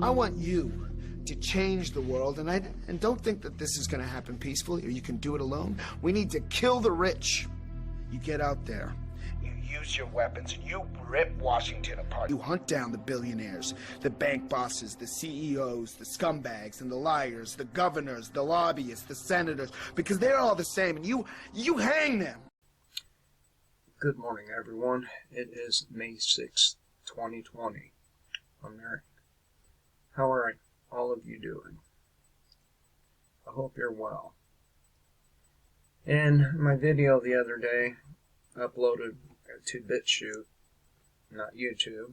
I want you to change the world, and don't think that this is going to happen peacefully or you can do it alone. We need to kill the rich. You get out there, you use your weapons, and you rip Washington apart. You hunt down the billionaires, the bank bosses, the CEOs, the scumbags, and the liars, the governors, the lobbyists, the senators, because they're all the same, and you hang them. Good morning, everyone. It is May 6th, 2020. I'm Eric. How are all of you doing? I hope you're well. In my video the other day, uploaded to BitChute, not YouTube,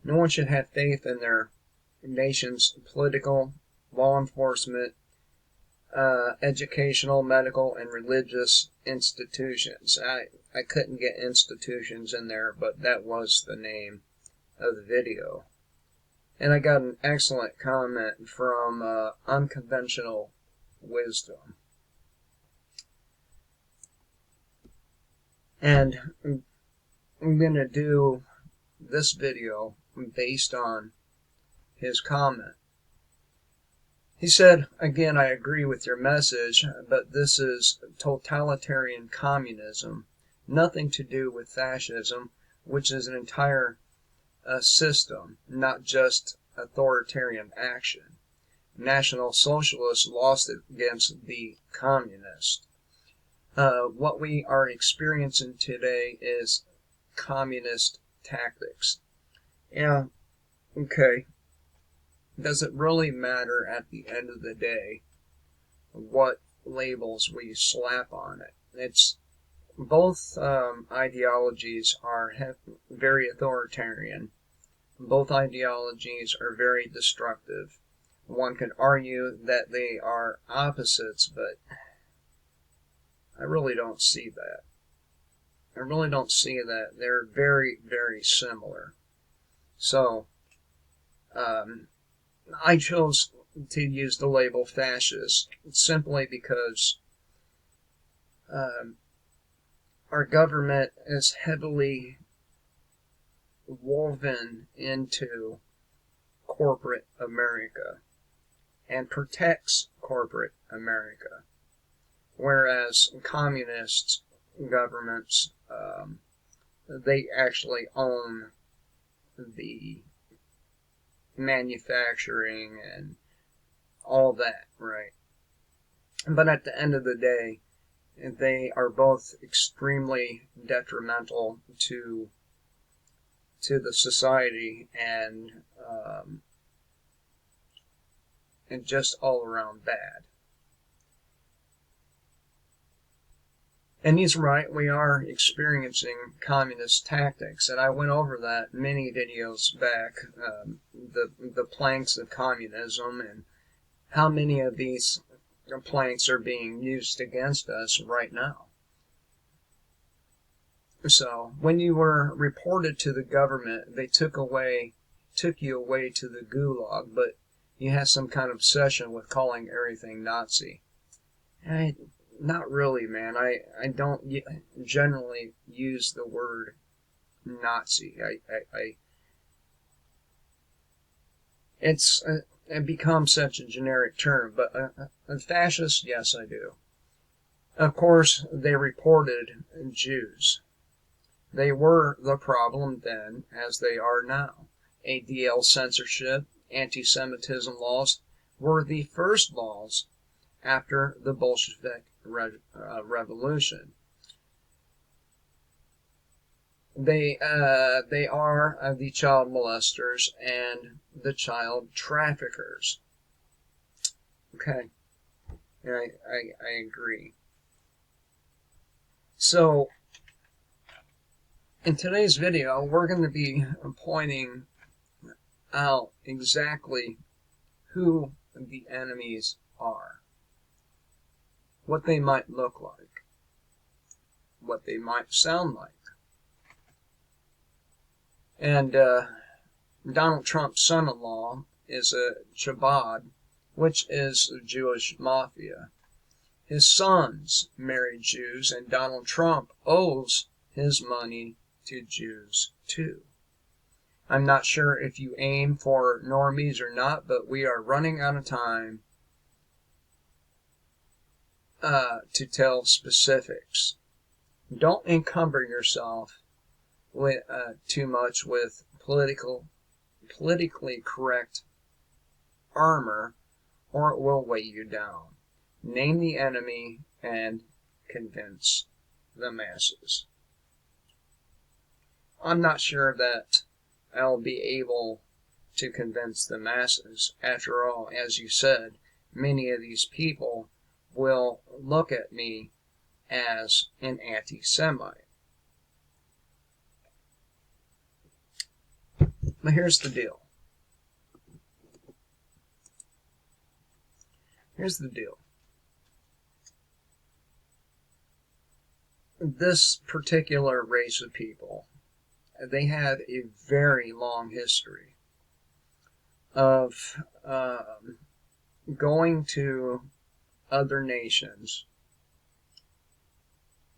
no one should have faith in their nation's political, law enforcement, educational, medical, and religious institutions. I couldn't get institutions in there, but that was the name of the video. And I got an excellent comment from Unconventional Wisdom. And I'm going to do this video based on his comment. He said, again, I agree with your message, but this is totalitarian communism, nothing to do with fascism, which is an entire system, not just authoritarian action. National Socialists lost against the communists. What we are experiencing today is communist tactics. Yeah, okay. Does it really matter at the end of the day what labels we slap on it? It's both ideologies are very authoritarian. Both ideologies are very destructive. One could argue that they are opposites, but I really don't see that. I really don't see that. They're very, very similar. So, I chose to use the label fascist simply because our government is heavily woven into corporate America and protects corporate America, whereas communist governments, they actually own the manufacturing and all that, right? But at the end of the day, they are both extremely detrimental to the society and just all around bad. And he's right, we are experiencing communist tactics, and I went over that many videos back, the planks of communism, and how many of these planks are being used against us right now. So, when you were reported to the government, they took you away to the gulag, but you had some kind of obsession with calling everything Nazi. Not really, man. I don't generally use the word Nazi. It becomes such a generic term, but a fascist, yes, I do. Of course, they reported Jews. They were the problem then, as they are now. ADL censorship, anti-Semitism laws were the first laws after the Bolshevik Revolution. They are the child molesters and the child traffickers. Okay, I agree. So, in today's video, we're going to be pointing out exactly who the enemies are. What they might look like, what they might sound like. And Donald Trump's son-in-law is a Chabad, which is a Jewish mafia. His sons married Jews, and Donald Trump owes his money to Jews too. I'm not sure if you aim for normies or not, but we are running out of time to tell specifics. Don't encumber yourself with too much with politically correct armor, or it will weigh you down. Name the enemy and convince the masses. I'm not sure that I'll be able to convince the masses. After all, as you said, many of these people will look at me as an anti-Semite. But here's the deal. This particular race of people, they have a very long history of going to other nations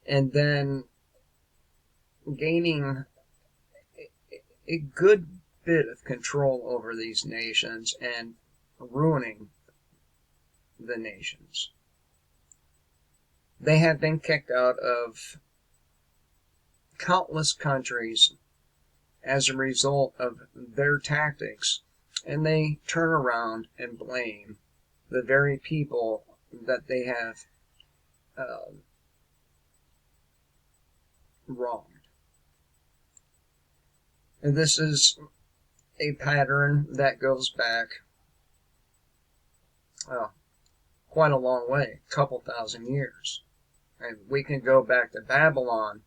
and then gaining a good bit of control over these nations and ruining the nations. They have been kicked out of countless countries as a result of their tactics, and they turn around and blame the very people that they have wronged. And this is a pattern that goes back quite a long way, a couple thousand years. And we can go back to Babylon.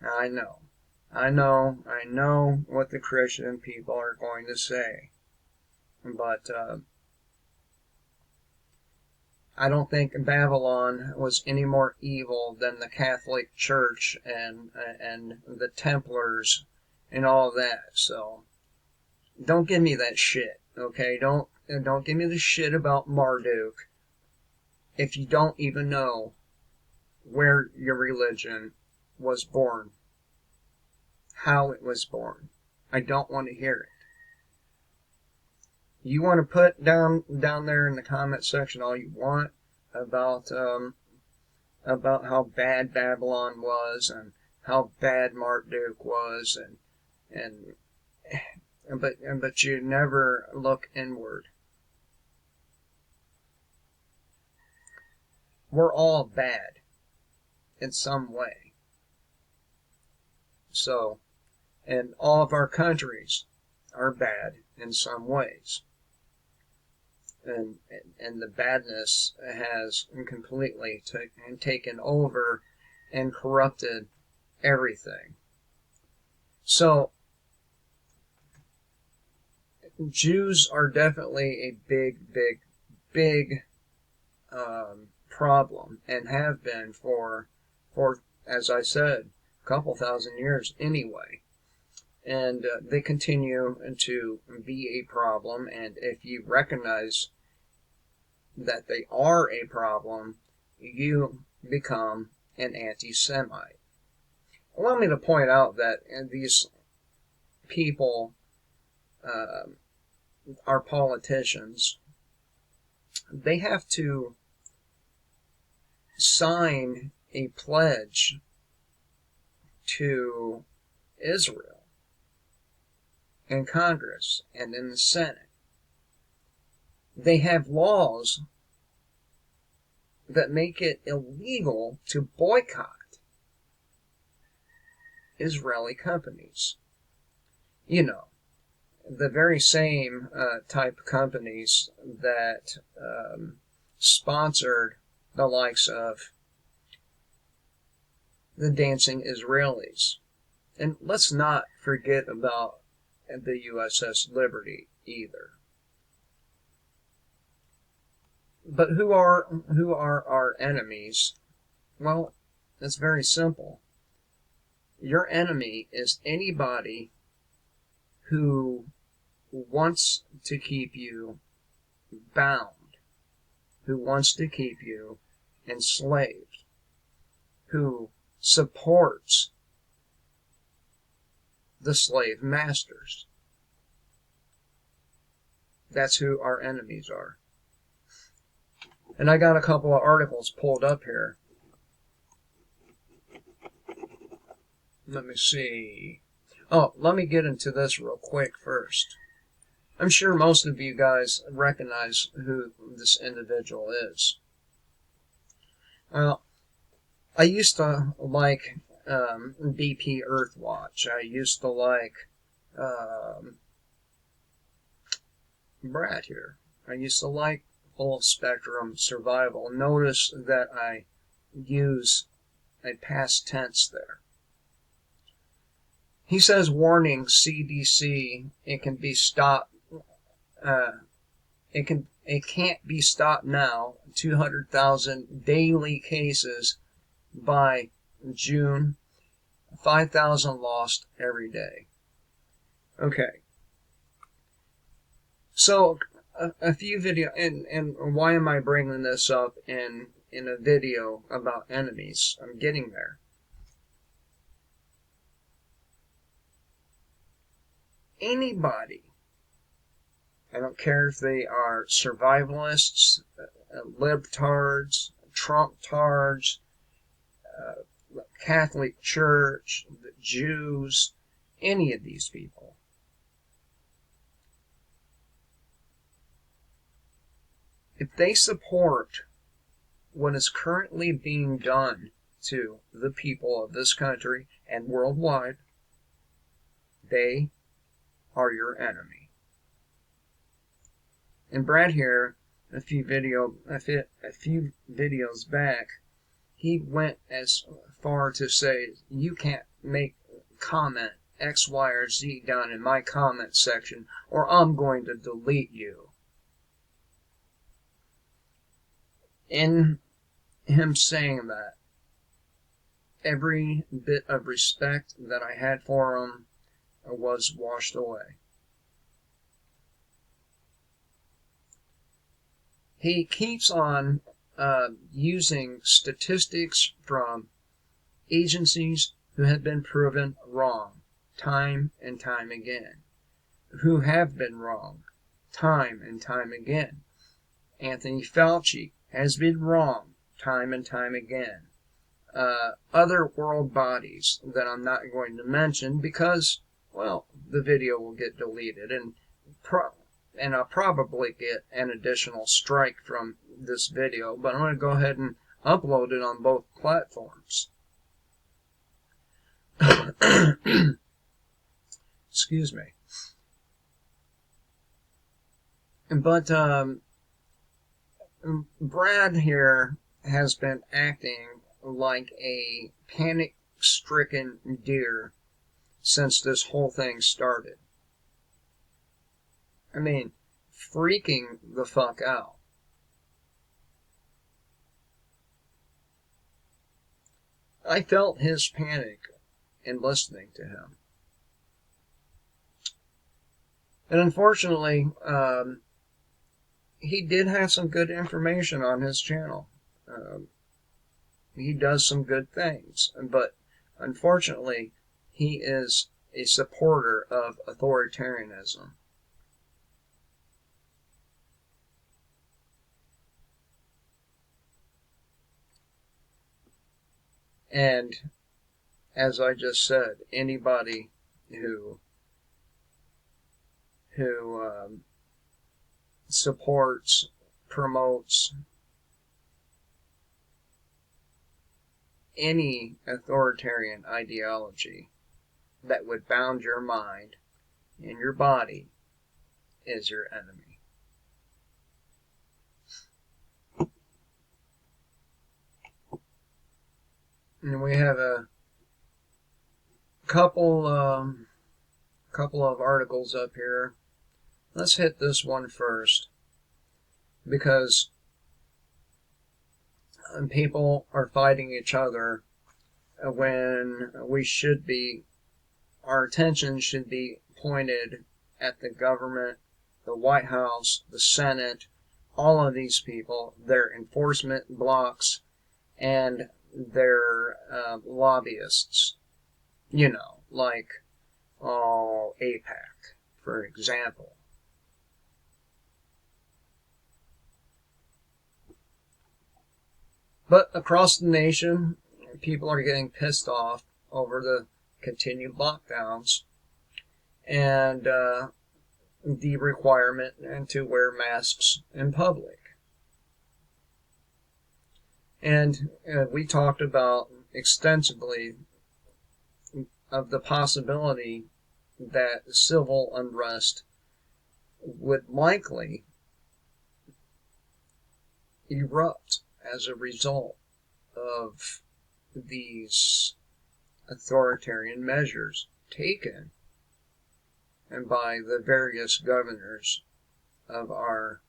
I know what the Christian people are going to say. But I don't think Babylon was any more evil than the Catholic Church and the Templars and all that. So don't give me that shit, okay? Don't give me the shit about Marduk if you don't even know where your religion was born, how it was born. I don't want to hear it. You want to put down there in the comment section all you want about how bad Babylon was and how bad Marduk was, but you never look inward. We're all bad in some way. So, and all of our countries are bad in some ways. And the badness has completely taken over and corrupted everything. So, Jews are definitely a big problem, and have been for, as I said, a couple thousand years anyway. And they continue to be a problem, and if you recognize that they are a problem, you become an anti-Semite. Allow me to point out that these people, our politicians, they have to sign a pledge to Israel in Congress and in the Senate. They have laws that make it illegal to boycott Israeli companies. You know, the very same type of companies that sponsored the likes of the Dancing Israelis. And let's not forget about the USS Liberty either. But who are our enemies? Well, it's very simple. Your enemy is anybody who wants to keep you bound, who wants to keep you enslaved, who supports the slave masters. That's who our enemies are. And I got a couple of articles pulled up here. Let me see. Oh, let me get into this real quick first. I'm sure most of you guys recognize who this individual is. I used to like BP Earthwatch. I used to like Brad here. I used to like Full Spectrum Survival. Notice that I use a past tense there. He says, warning, CDC, it can be stopped. It can't be stopped now. 200,000 daily cases by June. 5,000 lost every day. Okay. So a few video, and why am I bringing this up in a video about enemies? I'm getting there. Anybody, I don't care if they are survivalists, libtards, Trump-tards, Catholic Church, the Jews, any of these people. If they support what is currently being done to the people of this country and worldwide, they are your enemy. And Brad here, a few videos back, he went as far to say, you can't make comment X, Y, or Z down in my comment section, or I'm going to delete you. In him saying that, every bit of respect that I had for him was washed away. He keeps on using statistics from agencies who have been proven wrong time and time again, who have been wrong time and time again. Anthony Fauci has been wrong time and time again. Other world bodies that I'm not going to mention because, well, the video will get deleted, and I'll probably get an additional strike from this video, but I'm going to go ahead and upload it on both platforms. Excuse me. But Brad here has been acting like a panic-stricken deer since this whole thing started. I mean, freaking the fuck out. I felt his panic in listening to him. And unfortunately, he did have some good information on his channel. He does some good things, but unfortunately, he is a supporter of authoritarianism. And as I just said, anybody who supports, promotes any authoritarian ideology that would bound your mind and your body is your enemy. And we have a couple of articles up here. Let's hit this one first, because people are fighting each other when our attention should be pointed at the government, the White House, the Senate, all of these people, their enforcement blocks, and their lobbyists. You know, like AIPAC, for example. But across the nation, people are getting pissed off over the continued lockdowns and the requirement to wear masks in public. And we talked about extensively of the possibility that civil unrest would likely erupt as a result of these authoritarian measures taken and by the various governors of our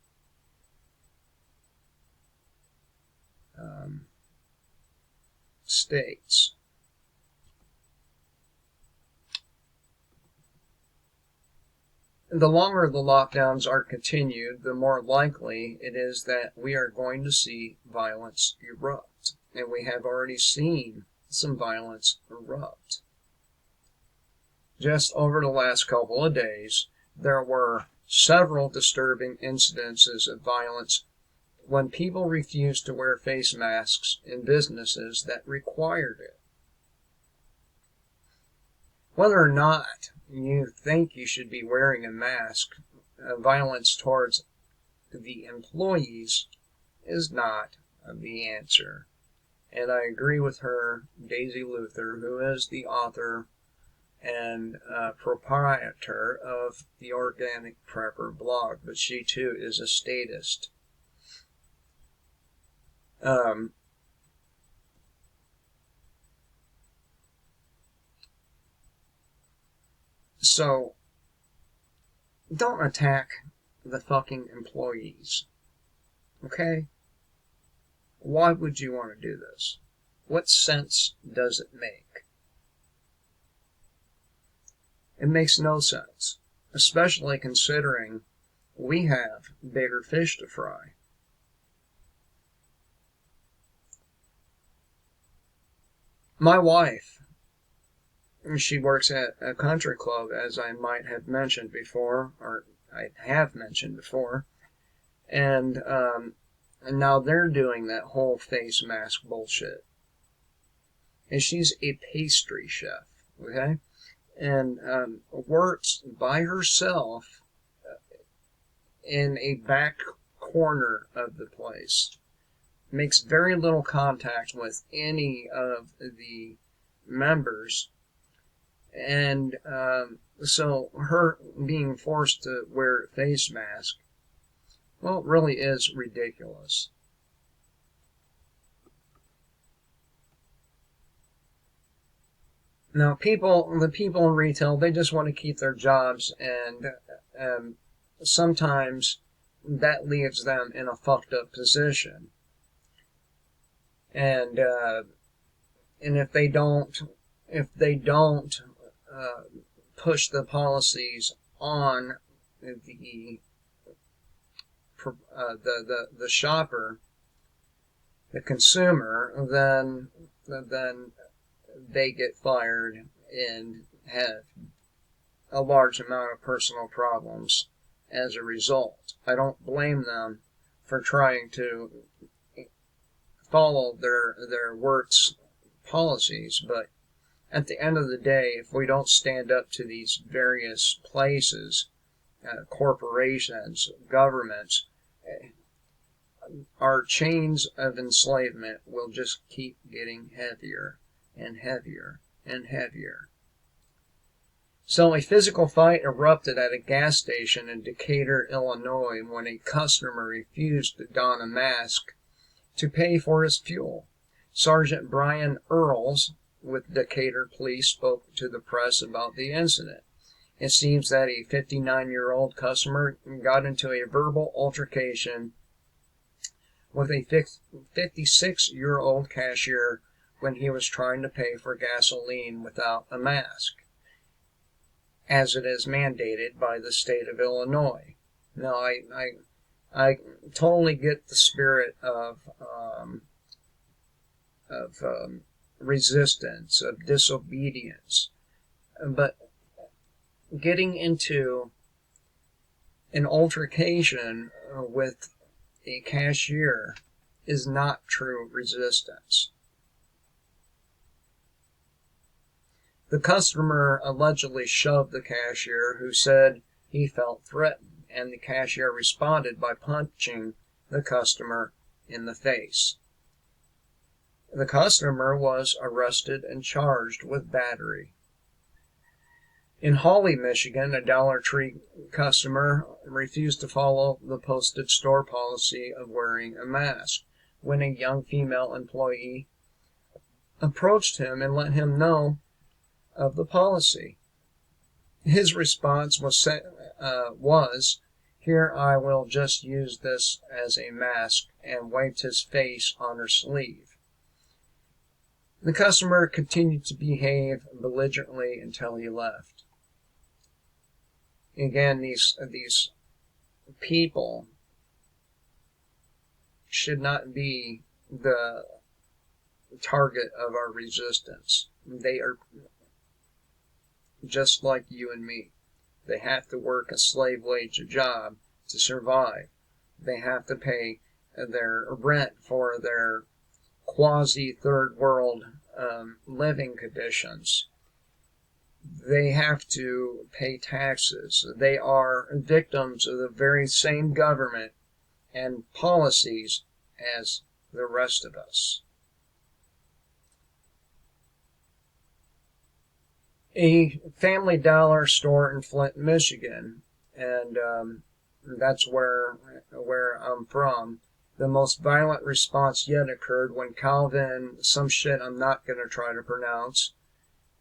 states. The longer the lockdowns are continued, the more likely it is that we are going to see violence erupt. And we have already seen some violence erupt. Just over the last couple of days, there were several disturbing incidences of violence when people refused to wear face masks in businesses that required it. Whether or not you think you should be wearing a mask, violence towards the employees is not the answer. And I agree with her, Daisy Luther, who is the author and proprietor of the Organic Prepper blog, but she too is a statist. So, don't attack the fucking employees. Okay? Why would you want to do this? What sense does it make? It makes no sense, especially considering we have bigger fish to fry. My wife, she works at a country club, as I might have mentioned before, or I have mentioned before, and now they're doing that whole face mask bullshit. And she's a pastry chef, okay? And works by herself in a back corner of the place. Makes very little contact with any of the members. And so her being forced to wear a face mask, well, it really is ridiculous. Now, the people in retail, they just want to keep their jobs, and sometimes that leaves them in a fucked up position. And if they don't push the policies on the shopper, the consumer, then they get fired and have a large amount of personal problems as a result. I don't blame them for trying to follow their works policies, but at the end of the day, if we don't stand up to these various places, corporations, governments, our chains of enslavement will just keep getting heavier and heavier and heavier. So a physical fight erupted at a gas station in Decatur, Illinois, when a customer refused to don a mask to pay for his fuel. Sergeant Brian Earls with Decatur Police spoke to the press about the incident. It seems that a 59-year-old customer got into a verbal altercation with a 56-year-old cashier when he was trying to pay for gasoline without a mask, as it is mandated by the state of Illinois. Now, I totally get the spirit of resistance, of disobedience, but getting into an altercation with a cashier is not true resistance. The customer allegedly shoved the cashier, who said he felt threatened, and the cashier responded by punching the customer in the face. The customer was arrested and charged with battery. In Holly, Michigan, a Dollar Tree customer refused to follow the posted store policy of wearing a mask when a young female employee approached him and let him know of the policy. His response was, "Here, I will just use this as a mask," and wiped his face on her sleeve. The customer continued to behave belligerently until he left. Again, these people should not be the target of our resistance. They are just like you and me. They have to work a slave wage job to survive. They have to pay their rent for their quasi-third world living conditions. They have to pay taxes. They are victims of the very same government and policies as the rest of us. A Family Dollar store in Flint, Michigan, and that's where I'm from. The most violent response yet occurred when Calvin, some shit I'm not going to try to pronounce,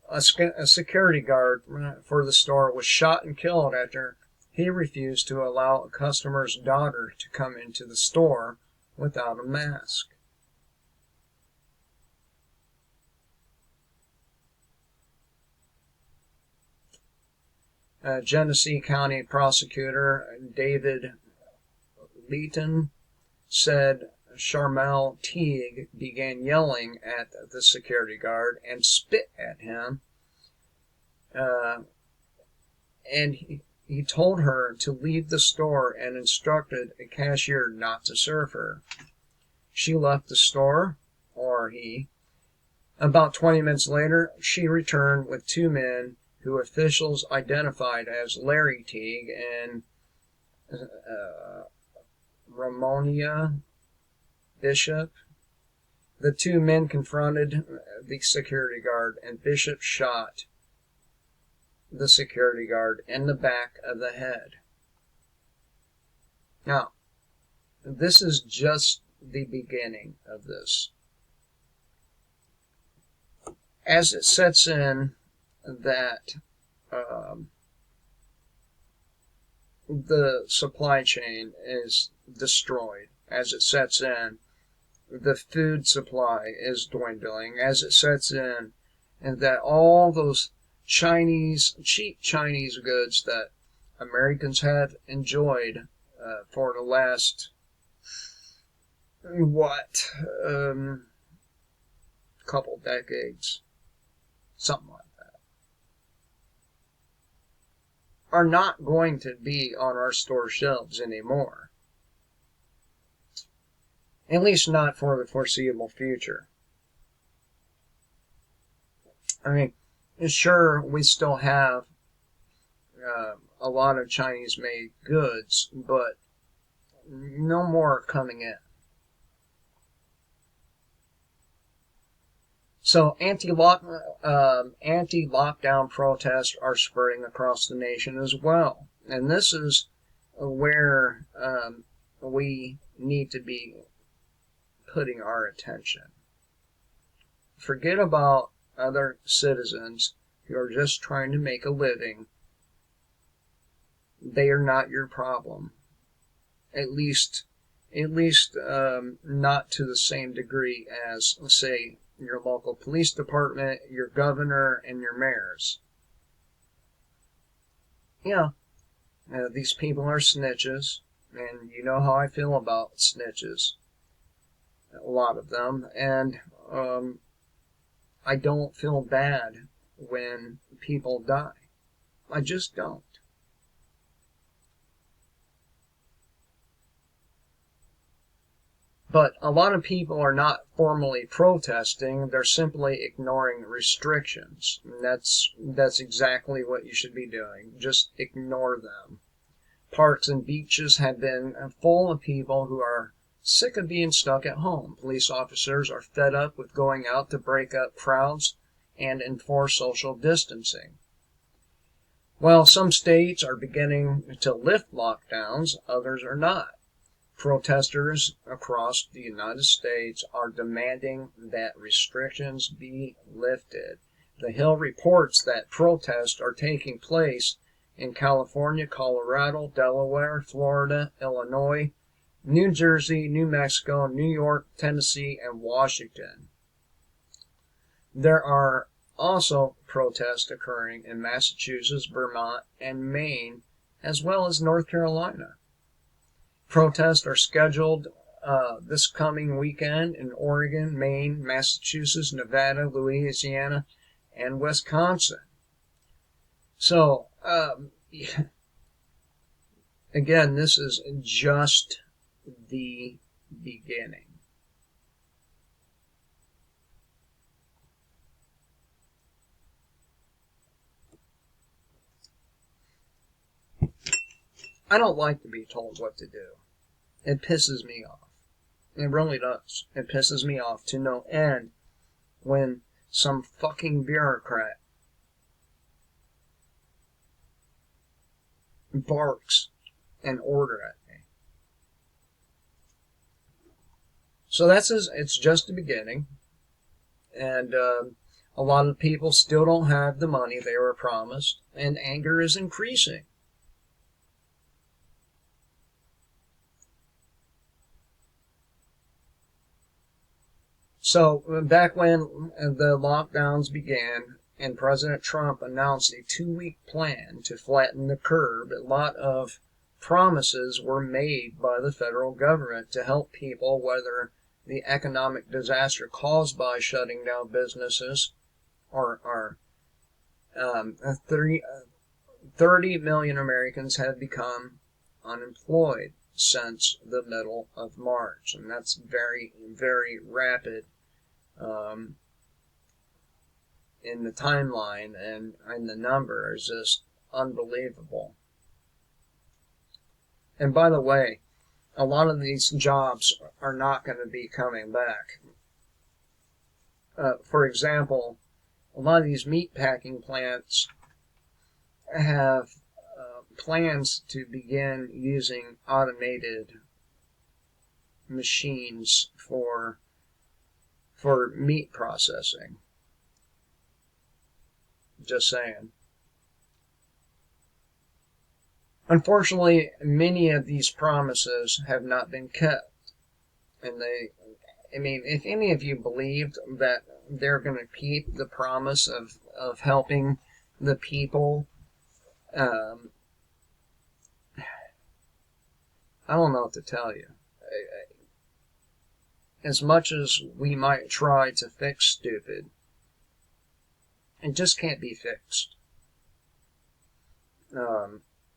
a security guard for the store, was shot and killed after he refused to allow a customer's daughter to come into the store without a mask. Genesee County Prosecutor David Leeton said Charmel Teague began yelling at the security guard and spit at him, and he told her to leave the store and instructed a cashier not to serve her. She left the store, or he. About 20 minutes later, she returned with two men who officials identified as Larry Teague and Ramonia Bishop. The two men confronted the security guard, and Bishop shot the security guard in the back of the head. Now, this is just the beginning of this. As it sets in that the supply chain is destroyed, as it sets in the food supply is dwindling, as it sets in and that all those cheap Chinese goods that Americans have enjoyed for the last couple decades, something like that, are not going to be on our store shelves anymore. At least not for the foreseeable future. I mean, sure, we still have a lot of Chinese-made goods, but no more coming in. So anti-lockdown protests are spreading across the nation as well. And this is where we need to be putting our attention. Forget about other citizens who are just trying to make a living. They are not your problem. At least not to the same degree as, say, your local police department, your governor, and your mayors. Yeah, these people are snitches, and you know how I feel about snitches. A lot of them, and I don't feel bad when people die. I just don't. But a lot of people are not formally protesting, they're simply ignoring restrictions. And that's exactly what you should be doing. Just ignore them. Parks and beaches have been full of people who are sick of being stuck at home. Police officers are fed up with going out to break up crowds and enforce social distancing. While some states are beginning to lift lockdowns, others are not. Protesters across the United States are demanding that restrictions be lifted. The Hill reports that protests are taking place in California, Colorado, Delaware, Florida, Illinois, New Jersey, New Mexico, New York, Tennessee, and Washington. There are also protests occurring in Massachusetts, Vermont, and Maine, as well as North Carolina. Protests are scheduled this coming weekend in Oregon, Maine, Massachusetts, Nevada, Louisiana, and Wisconsin. So, again, this is just the beginning. I don't like to be told what to do. It pisses me off. It really does. It pisses me off to no end when some fucking bureaucrat barks an order at me. So it's just the beginning. And a lot of people still don't have the money they were promised, and anger is increasing. So, back when the lockdowns began and President Trump announced a 2-week plan to flatten the curve, a lot of promises were made by the federal government to help people weather the economic disaster caused by shutting down businesses. 30 million Americans have become unemployed since the middle of March, and that's very, very rapid in the timeline, and the number is just unbelievable. And by the way, a lot of these jobs are not going to be coming back. For example, a lot of these meat packing plants have plans to begin using automated machines for meat processing. Just saying. Unfortunately, many of these promises have not been kept. And if any of you believed that they're going to keep the promise of helping the people, I don't know what to tell you. As much as we might try to fix stupid, it just can't be fixed.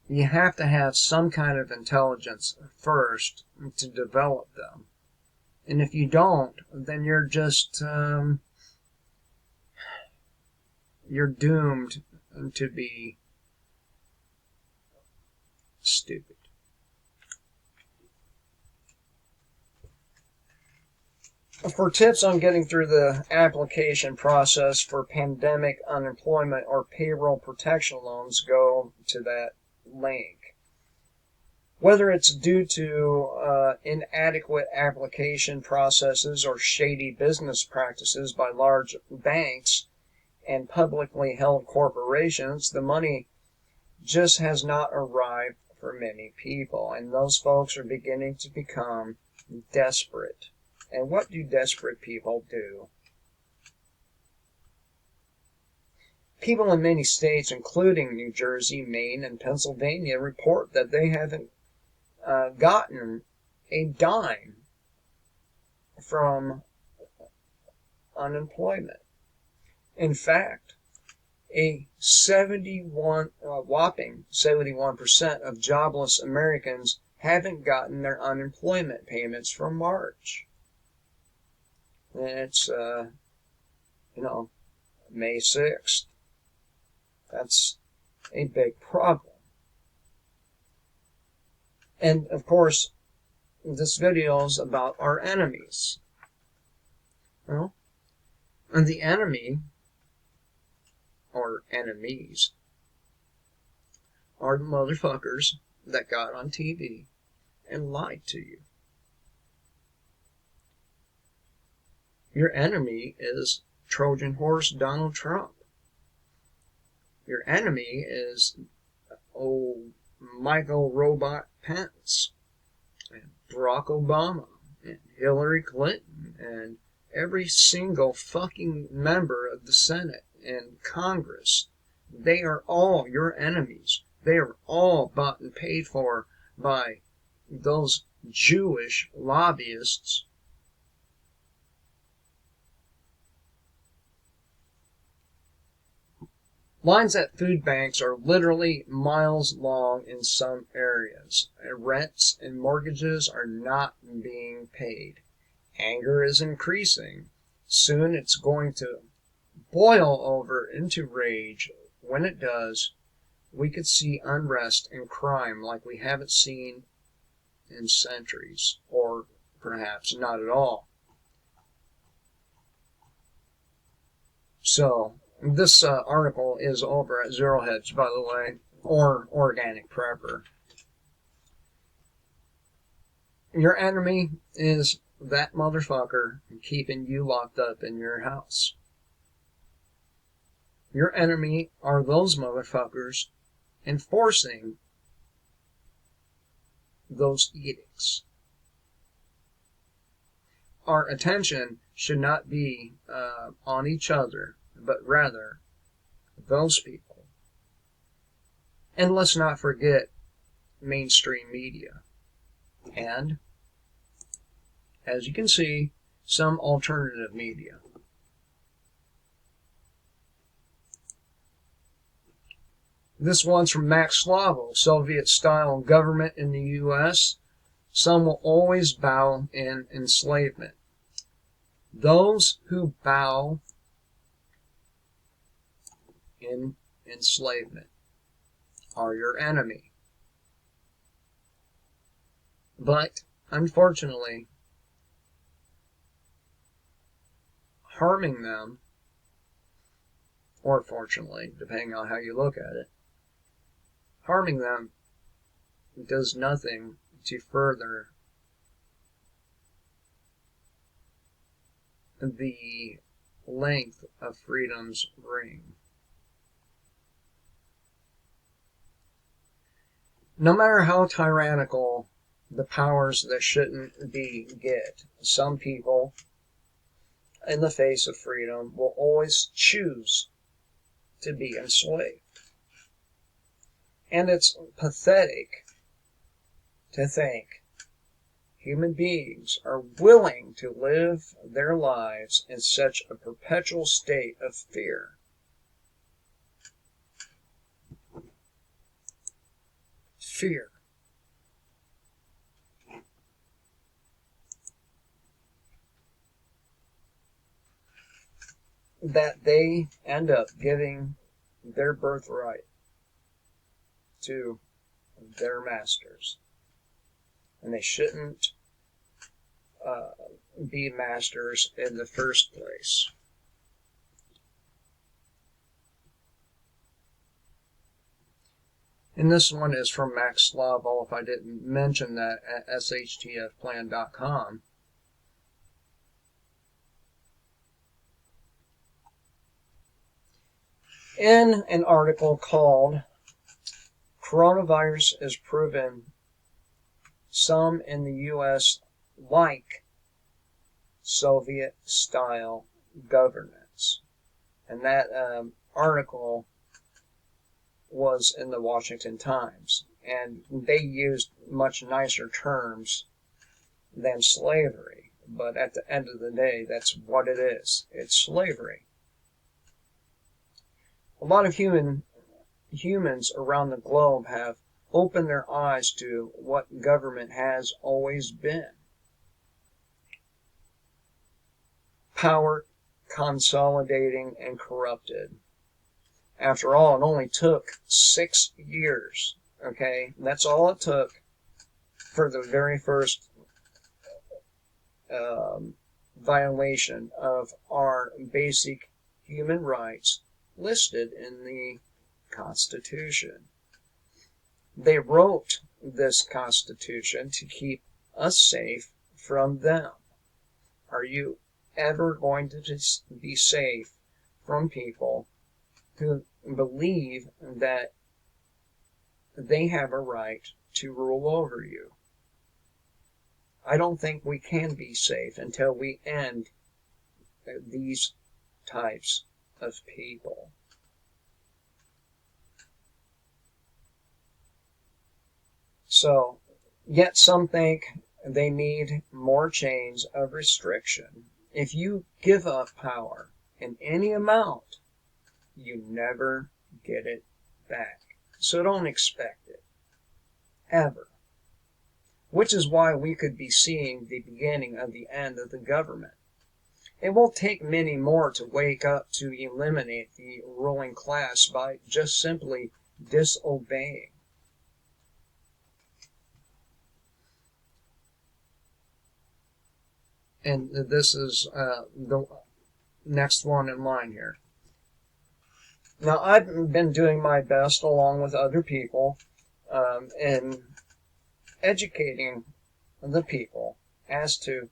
You have to have some kind of intelligence first to develop them. And if you don't, then you're just, you're doomed to be stupid. For tips on getting through the application process for pandemic unemployment or payroll protection loans, go to that link. Whether it's due to inadequate application processes or shady business practices by large banks and publicly held corporations, the money just has not arrived for many people, and those folks are beginning to become desperate. And what do desperate people do? People in many states, including New Jersey, Maine, and Pennsylvania, report that they haven't gotten a dime from unemployment. In fact, a whopping 71% of jobless Americans haven't gotten their unemployment payments for March. And it's, May 6th. That's a big problem. And, of course, this video is about our enemies. Well, and the enemy, or enemies, are the motherfuckers that got on TV and lied to you. Your enemy is Trojan Horse Donald Trump. Your enemy is Michael Robot Pence and Barack Obama and Hillary Clinton and every single fucking member of the Senate and Congress. They are all your enemies. They are all bought and paid for by those Jewish lobbyists. Lines at food banks are literally miles long in some areas. Rents and mortgages are not being paid. Anger is increasing. Soon it's going to boil over into rage. When it does, we could see unrest and crime like we haven't seen in centuries, or perhaps not at all. So, this article is over at Zero Hedge, by the way, or Organic Prepper. Your enemy is that motherfucker keeping you locked up in your house. Your enemy are those motherfuckers enforcing those edicts. Our attention should not be on each other, but rather those people. And let's not forget mainstream media. And, as you can see, some alternative media. This one's from Max Slavel, Soviet-style government in the U.S. Some will always bow in enslavement. Those who bow in enslavement are your enemy. But, unfortunately, harming them, or fortunately, depending on how you look at it, harming them does nothing to further the length of freedom's ring. No matter how tyrannical the powers that shouldn't be get, some people, in the face of freedom, will always choose to be enslaved. And it's pathetic to think human beings are willing to live their lives in such a perpetual state of fear. Fear. That they end up giving their birthright to their masters. And they shouldn't be masters in the first place. And this one is from Max Slavel, if I didn't mention that, at shtfplan.com. In an article called Coronavirus is Proven Some in the U.S. Like Soviet-Style Governance. And that article was in the Washington Times. And they used much nicer terms than slavery. But at the end of the day, that's what it is. It's slavery. A lot of humans around the globe have open their eyes to what government has always been. Power consolidating and corrupted. After all, it only took 6 years, okay? That's all it took for the very first violation of our basic human rights listed in the Constitution. They wrote this Constitution to keep us safe from them. Are you ever going to be safe from people who believe that they have a right to rule over you? I don't think we can be safe until we end these types of people. So, yet some think they need more chains of restriction. If you give up power in any amount, you never get it back. So don't expect it. Ever. Which is why we could be seeing the beginning of the end of the government. It won't take many more to wake up to eliminate the ruling class by just simply disobeying. And this is the next one in line here. Now, I've been doing my best, along with other people, in educating the people as to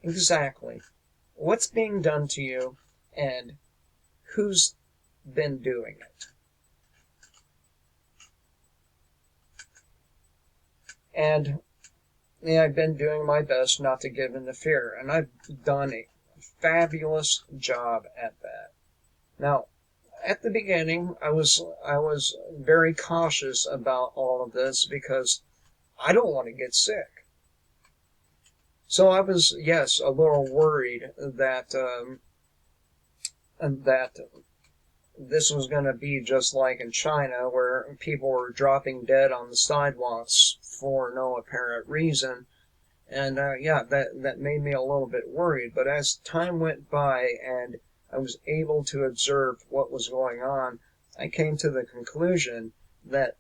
exactly what's being done to you and who's been doing it. And yeah, I've been doing my best not to give in to fear, and I've done a fabulous job at that. Now, at the beginning, I was very cautious about all of this because I don't want to get sick. So I was, yes, a little worried that this was going to be just like in China, where people were dropping dead on the sidewalks for no apparent reason. And yeah, that made me a little bit worried. But as time went by and I was able to observe what was going on, I came to the conclusion that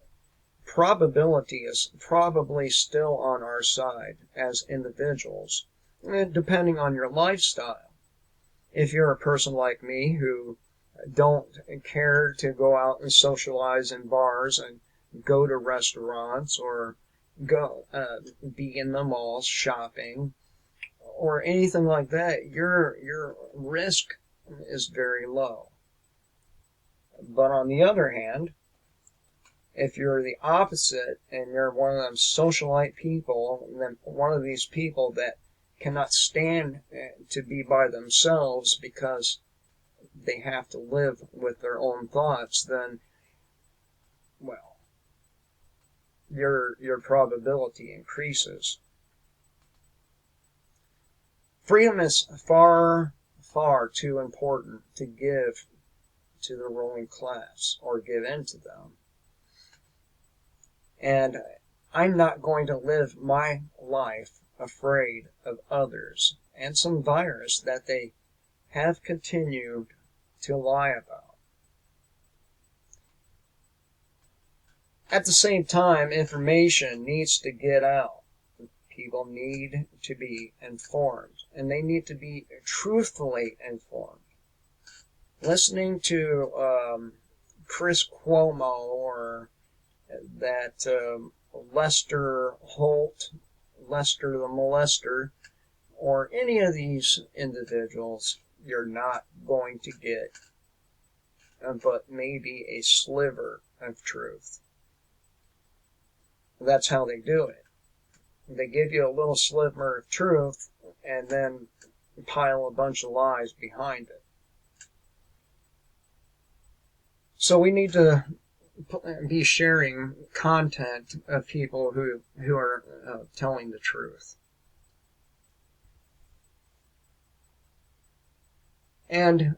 probability is probably still on our side as individuals, depending on your lifestyle. If you're a person like me who don't care to go out and socialize in bars and go to restaurants or go be in the malls shopping or anything like that, your risk is very low. But on the other hand, if you're the opposite and you're one of them socialite people, then one of these people that cannot stand to be by themselves because they have to live with their own thoughts, then, well, your probability increases. Freedom is far, far too important to give to the ruling class or give in to them. And I'm not going to live my life afraid of others and some virus that they have continued to lie about. At the same time, information needs to get out. People need to be informed, and they need to be truthfully informed. Listening to Chris Cuomo or that Lester Holt, Lester the Molester, or any of these individuals, you're not going to get but maybe a sliver of truth. That's how they do it. They give you a little sliver of truth and then pile a bunch of lies behind it. So we need to be sharing content of people who are telling the truth. And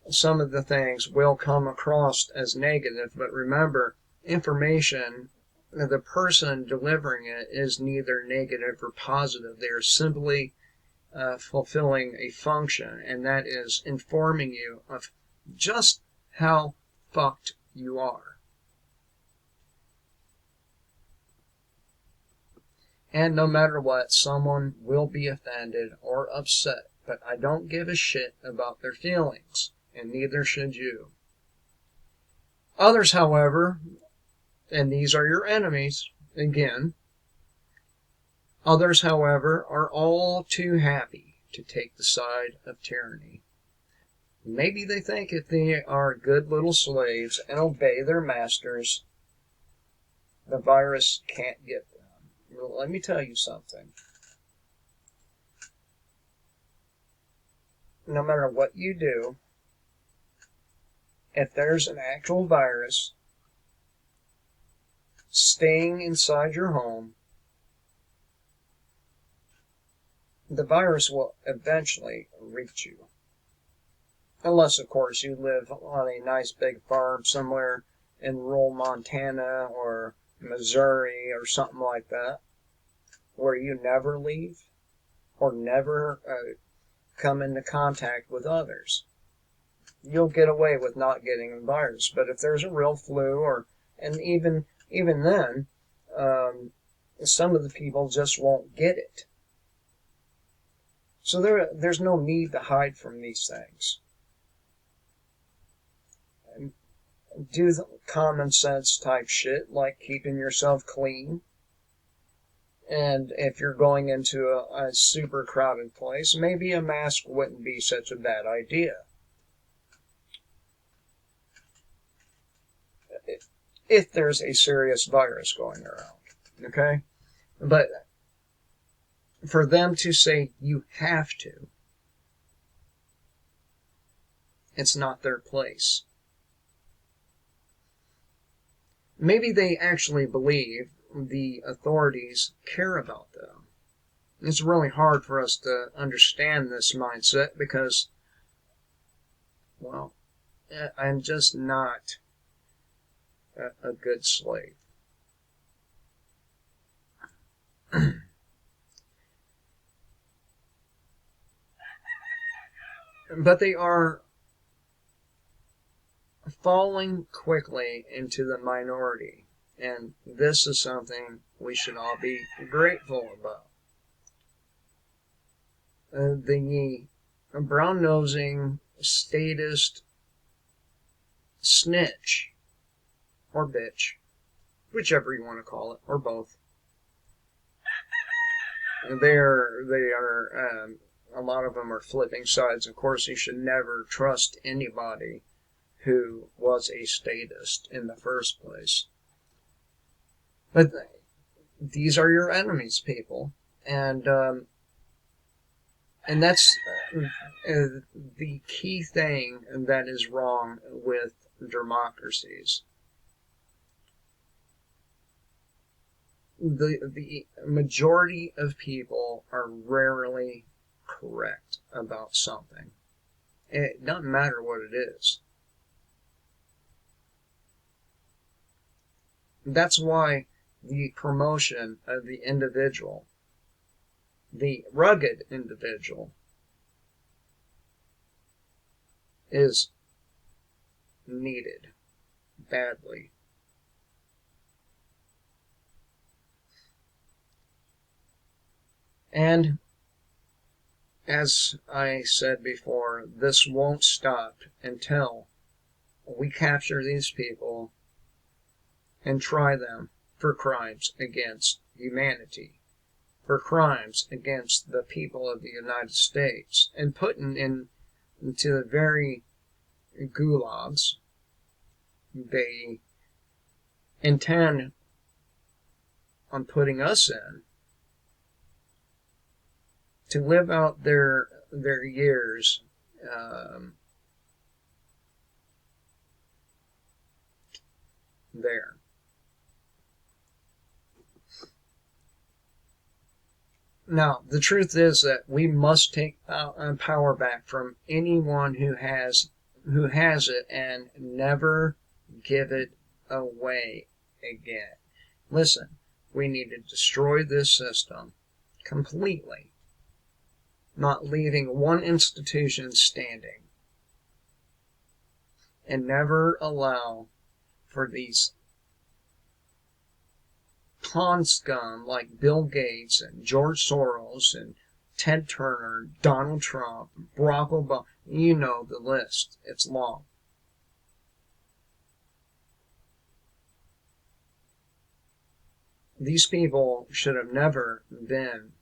some of the things will come across as negative, but remember, information, the person delivering it is neither negative or positive. They are simply fulfilling a function, and that is informing you of just how fucked you are. And no matter what, someone will be offended or upset, but I don't give a shit about their feelings, and neither should you. Others, however, and these are your enemies, again, others, however, are all too happy to take the side of tyranny. Maybe they think if they are good little slaves and obey their masters, the virus can't get them. Well, let me tell you something. No matter what you do, if there's an actual virus staying inside your home, the virus will eventually reach you. Unless, of course, you live on a nice big farm somewhere in rural Montana or Missouri or something like that, where you never leave or never come into contact with others. You'll get away with not getting the virus. But if there's a real flu, and even then, some of the people just won't get it. So there's no need to hide from these things. Do the common sense type shit, like keeping yourself clean. And if you're going into a super crowded place, maybe a mask wouldn't be such a bad idea. If there's a serious virus going around, okay? But for them to say you have to, it's not their place. Maybe they actually believe the authorities care about them. It's really hard for us to understand this mindset because, well, I'm just not a good slave. But they are falling quickly into the minority, and this is something we should all be grateful about. The brown-nosing, statist snitch, or bitch, whichever you want to call it, or both. They are a lot of them are flipping sides. Of course, you should never trust anybody who was a statist in the first place. But these are your enemies, people, and that's the key thing that is wrong with democracies. The majority of people are rarely correct about something. It doesn't matter what it is. That's why the promotion of the individual, the rugged individual, is needed badly. And as I said before, this won't stop until we capture these people and try them for crimes against humanity, for crimes against the people of the United States, and putting into the very gulags they intend on putting us in, to live out their years there. Now, the truth is that we must take power back from anyone who has it and never give it away again. Listen, we need to destroy this system completely, not leaving one institution standing, and never allow for these pawn scum like Bill Gates and George Soros and Ted Turner, Donald Trump, Barack Obama. You know the list. It's long. These people should have never been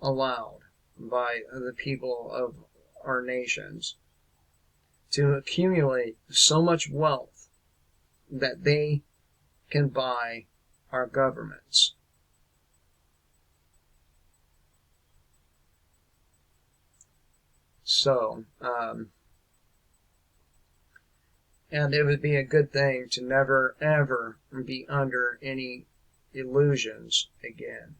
allowed by the people of our nations to accumulate so much wealth that they can buy our governments. So, and it would be a good thing to never ever be under any illusions again.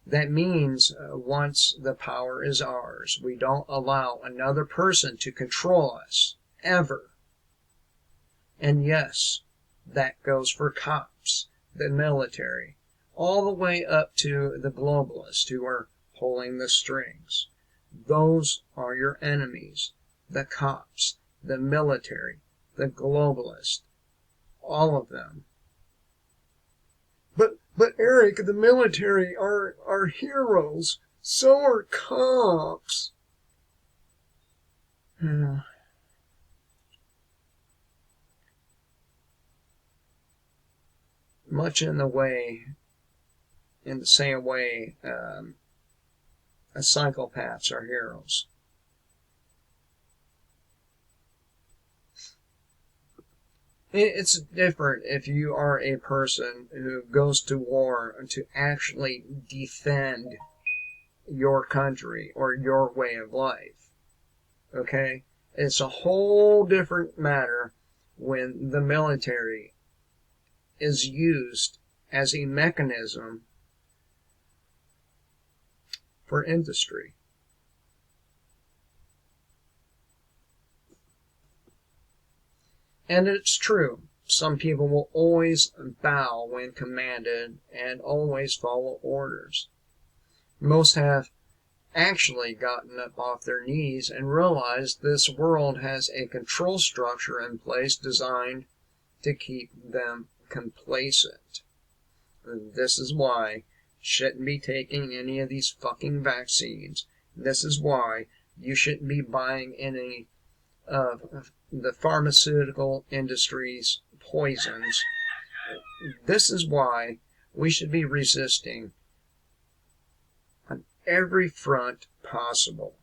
That means once the power is ours, we don't allow another person to control us, ever. And yes, that goes for cops, the military, all the way up to the globalists who are pulling the strings. Those are your enemies, the cops, the military, the globalists, all of them. But Eric, the military are heroes. So are cops. Much in the same way, psychopaths are heroes. It's different if you are a person who goes to war to actually defend your country or your way of life. Okay? It's a whole different matter when the military is used as a mechanism for industry. And it's true, some people will always bow when commanded and always follow orders. Most have actually gotten up off their knees and realized this world has a control structure in place designed to keep them complacent. And this is why you shouldn't be taking any of these fucking vaccines. This is why you shouldn't be buying any of the pharmaceutical industry's poisons. This is why we should be resisting on every front possible.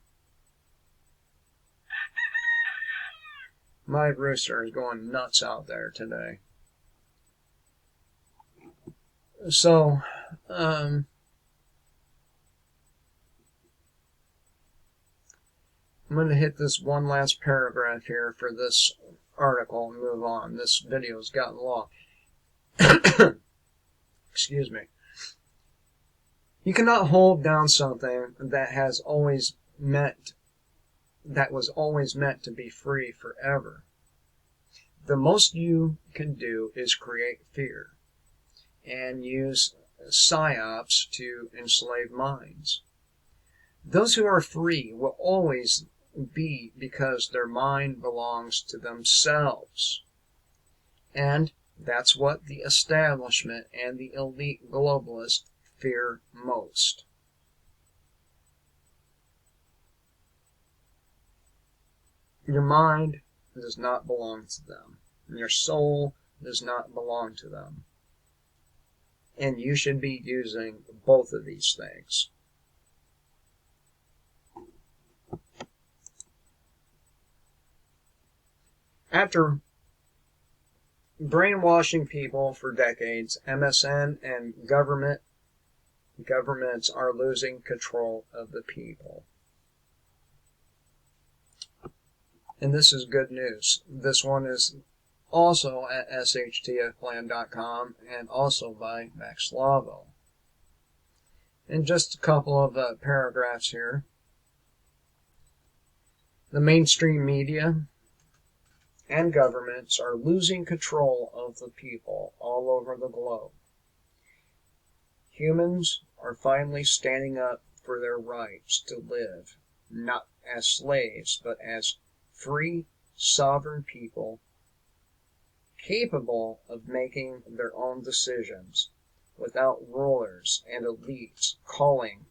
My rooster is going nuts out there today. So, I'm going to hit this one last paragraph here for this article and move on. This video's gotten long. Excuse me. You cannot hold down something that was always meant to be free forever. The most you can do is create fear and use psyops to enslave minds. Those who are free will always be because their mind belongs to themselves. And that's what the establishment and the elite globalists fear most. Your mind does not belong to them. Your soul does not belong to them. And you should be using both of these things. After brainwashing people for decades, MSN and governments are losing control of the people. And this is good news. This one is also at shtfplan.com and also by Max Slavo. And just a couple of paragraphs here. The mainstream media and governments are losing control of the people all over the globe. Humans are finally standing up for their rights to live, not as slaves, but as free, sovereign people, capable of making their own decisions, without rulers and elites calling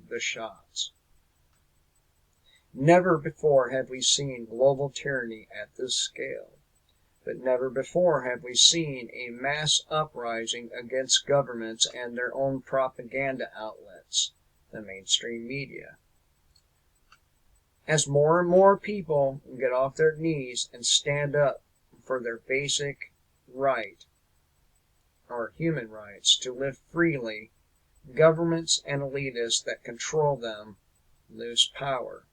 the shots. Never before have we seen global tyranny at this scale, but never before have we seen a mass uprising against governments and their own propaganda outlets, the mainstream media. As more and more people get off their knees and stand up for their basic right, or human rights, to live freely, governments and elitists that control them lose power.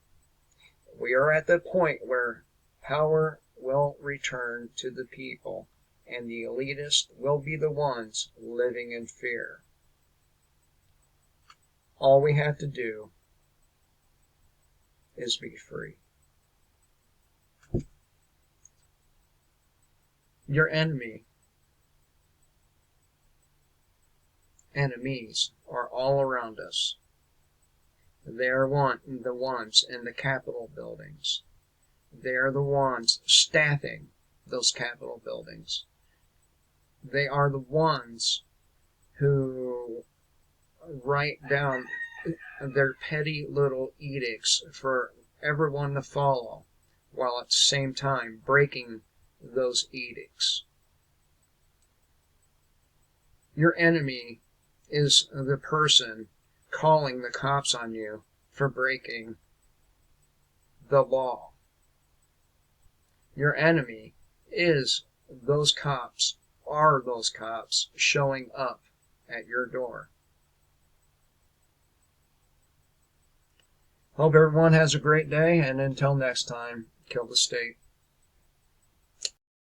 We are at the point where power will return to the people, and the elitists will be the ones living in fear. All we have to do is be free. Your enemies are all around us. They are the ones in the Capitol buildings. They are the ones staffing those Capitol buildings. They are the ones who write down their petty little edicts for everyone to follow, while at the same time breaking those edicts. Your enemy is the person calling the cops on you for breaking the law. Your enemy is those cops, are those cops showing up at your door. Hope everyone has a great day, and until next time, kill the state.